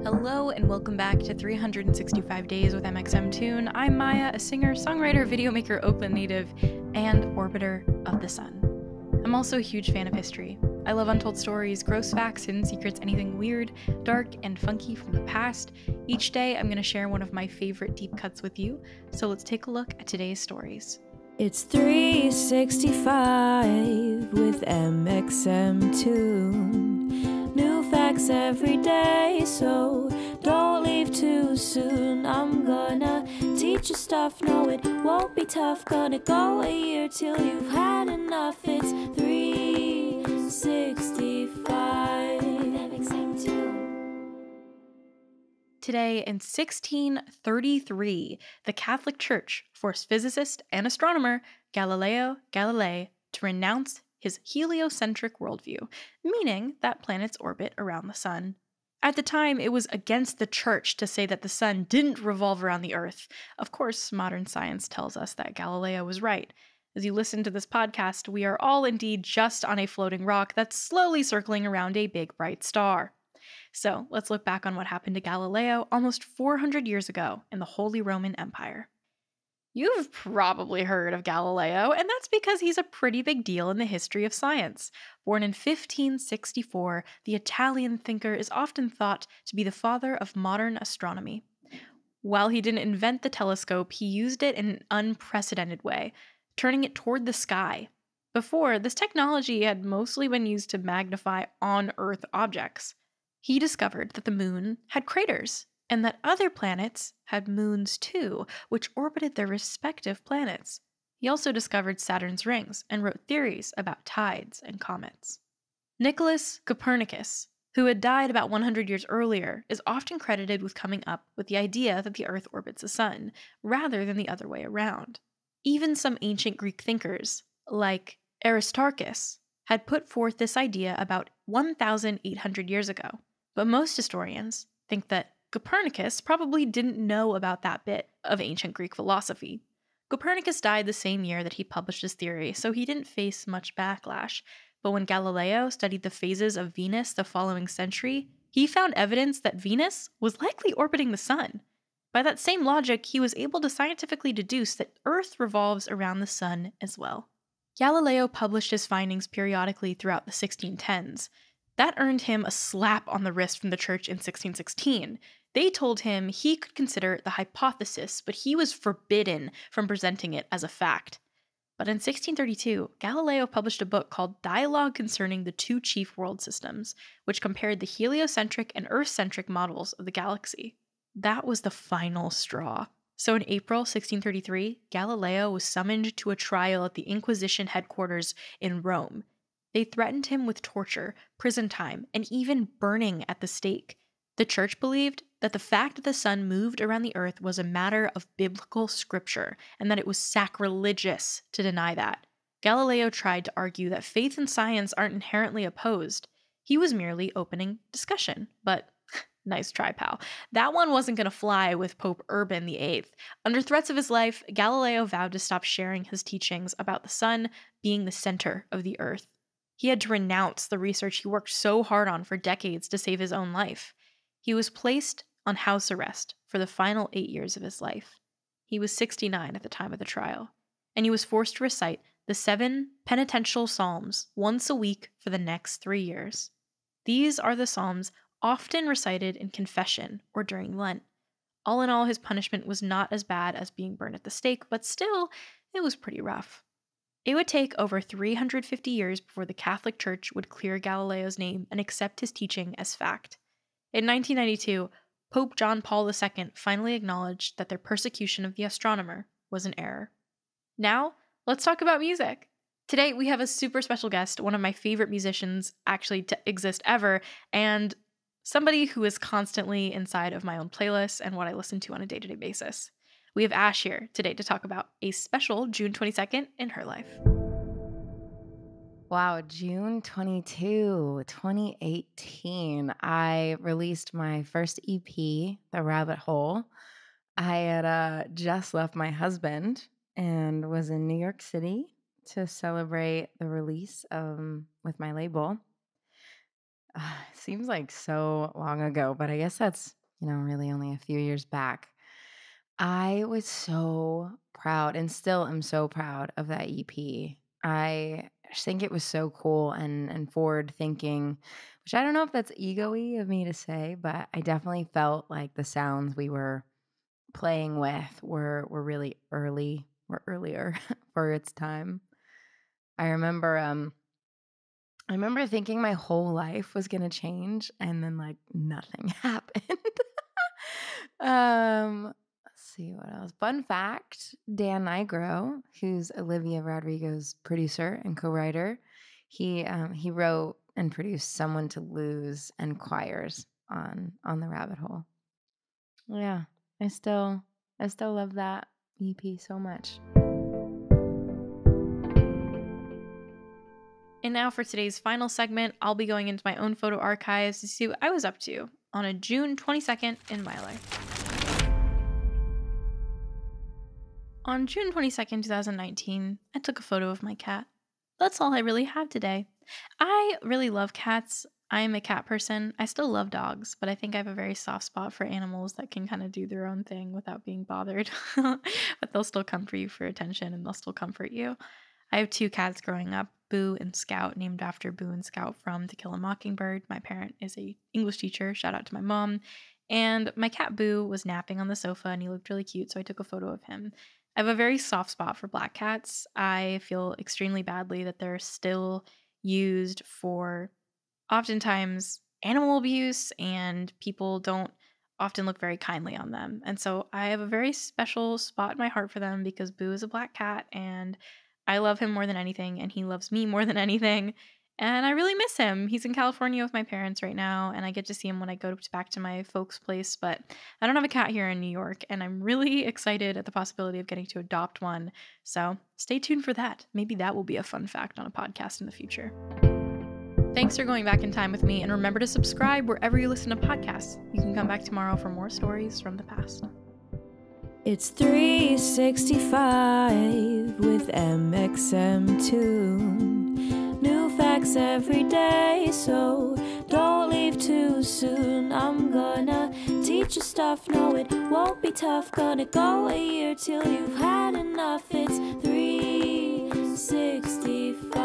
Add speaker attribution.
Speaker 1: Hello and welcome back to 365 Days with mxmtoon. I'm Maia, a singer, songwriter, videomaker, Oakland native, and orbiter of the sun. I'm also a huge fan of history. I love untold stories, gross facts, hidden secrets, anything weird, dark, and funky from the past. Each day I'm going to share one of my favorite deep cuts with you, so let's take a look at today's stories.
Speaker 2: It's 365 with mxmtoon. New facts every day, so don't leave too soon. I'm gonna teach you stuff, no it won't be tough. Gonna go a year till you've had enough. It's 365 mxmtoon.
Speaker 1: Today, in 1633, the Catholic Church forced physicist and astronomer Galileo Galilei to renounce his heliocentric worldview, meaning that planets orbit around the sun. At the time, it was against the church to say that the sun didn't revolve around the earth. Of course, modern science tells us that Galileo was right. As you listen to this podcast, we are all indeed just on a floating rock that's slowly circling around a big bright star. So let's look back on what happened to Galileo almost 400 years ago in the Holy Roman Empire. You've probably heard of Galileo, and that's because he's a pretty big deal in the history of science. Born in 1564, the Italian thinker is often thought to be the father of modern astronomy. While he didn't invent the telescope, he used it in an unprecedented way, turning it toward the sky. Before, this technology had mostly been used to magnify on-Earth objects. He discovered that the moon had craters, and that other planets had moons too, which orbited their respective planets. He also discovered Saturn's rings and wrote theories about tides and comets. Nicholas Copernicus, who had died about 100 years earlier, is often credited with coming up with the idea that the Earth orbits the sun, rather than the other way around. Even some ancient Greek thinkers, like Aristarchus, had put forth this idea about 1,800 years ago. But most historians think that Copernicus probably didn't know about that bit of ancient Greek philosophy. Copernicus died the same year that he published his theory, so he didn't face much backlash. But when Galileo studied the phases of Venus the following century, he found evidence that Venus was likely orbiting the sun. By that same logic, he was able to scientifically deduce that Earth revolves around the sun as well. Galileo published his findings periodically throughout the 1610s. That earned him a slap on the wrist from the church in 1616. They told him he could consider the hypothesis, but he was forbidden from presenting it as a fact. But in 1632, Galileo published a book called Dialogue Concerning the Two Chief World Systems, which compared the heliocentric and Earth-centric models of the galaxy. That was the final straw. So in April 1633, Galileo was summoned to a trial at the Inquisition headquarters in Rome. They threatened him with torture, prison time, and even burning at the stake. The church believed that the fact that the sun moved around the earth was a matter of biblical scripture, and that it was sacrilegious to deny that. Galileo tried to argue that faith and science aren't inherently opposed. He was merely opening discussion, but nice try, pal. That one wasn't going to fly with Pope Urban VIII. Under threats of his life, Galileo vowed to stop sharing his teachings about the sun being the center of the earth. He had to renounce the research he worked so hard on for decades to save his own life. He was placed on house arrest for the final 8 years of his life. He was 69 at the time of the trial, and he was forced to recite the 7 penitential psalms once a week for the next 3 years. These are the psalms often recited in confession or during Lent. All in all, his punishment was not as bad as being burned at the stake, but still, it was pretty rough. It would take over 350 years before the Catholic Church would clear Galileo's name and accept his teaching as fact. In 1992, Pope John Paul II finally acknowledged that their persecution of the astronomer was an error. Now, let's talk about music. Today, we have a super special guest, one of my favorite musicians actually to exist ever, and somebody who is constantly inside of my own playlists and what I listen to on a day-to-day basis. We have Ashe here today to talk about a special June 22nd in her life.
Speaker 3: Wow, June 22, 2018, I released my first EP, The Rabbit Hole. I had just left my husband and was in New York City to celebrate the release with my label. Seems like so long ago, but I guess that's really only a few years back. I was so proud and still am so proud of that EP. I just think it was so cool and forward thinking, which I don't know if that's ego-y of me to say, but I definitely felt like the sounds we were playing with were really earlier for its time. I remember thinking my whole life was gonna change, and then like nothing happened. Let's see what else. Fun fact: Dan Nigro, who's Olivia Rodrigo's producer and co-writer, he wrote and produced "Someone to Lose" and "Choirs" on the Rabbit Hole. Yeah, I still love that EP so much.
Speaker 1: And now for today's final segment, I'll be going into my own photo archives to see what I was up to on a June 22nd in my life. On June 22nd, 2019, I took a photo of my cat. That's all I really have today. I really love cats. I am a cat person. I still love dogs, but I think I have a very soft spot for animals that can kind of do their own thing without being bothered. But they'll still come for you for attention, and they'll still comfort you. I have 2 cats growing up, Boo and Scout, named after Boo and Scout from To Kill a Mockingbird. My parent is a English teacher. Shout out to my mom. And my cat Boo was napping on the sofa, and he looked really cute, so I took a photo of him. I have a very soft spot for black cats. I feel extremely badly that they're still used for oftentimes animal abuse, and people don't often look very kindly on them. And so I have a very special spot in my heart for them because Boo is a black cat, and I love him more than anything, and he loves me more than anything. And I really miss him. He's in California with my parents right now, and I get to see him when I go back to my folks' place. But I don't have a cat here in New York, and I'm really excited at the possibility of getting to adopt one. So stay tuned for that. Maybe that will be a fun fact on a podcast in the future. Thanks for going back in time with me, and remember to subscribe wherever you listen to podcasts. You can come back tomorrow for more stories from the past.
Speaker 2: It's 365 with mxmtoon. New facts every day, so don't leave too soon. I'm gonna teach you stuff, no it won't be tough. Gonna go a year till you've had enough. It's 365.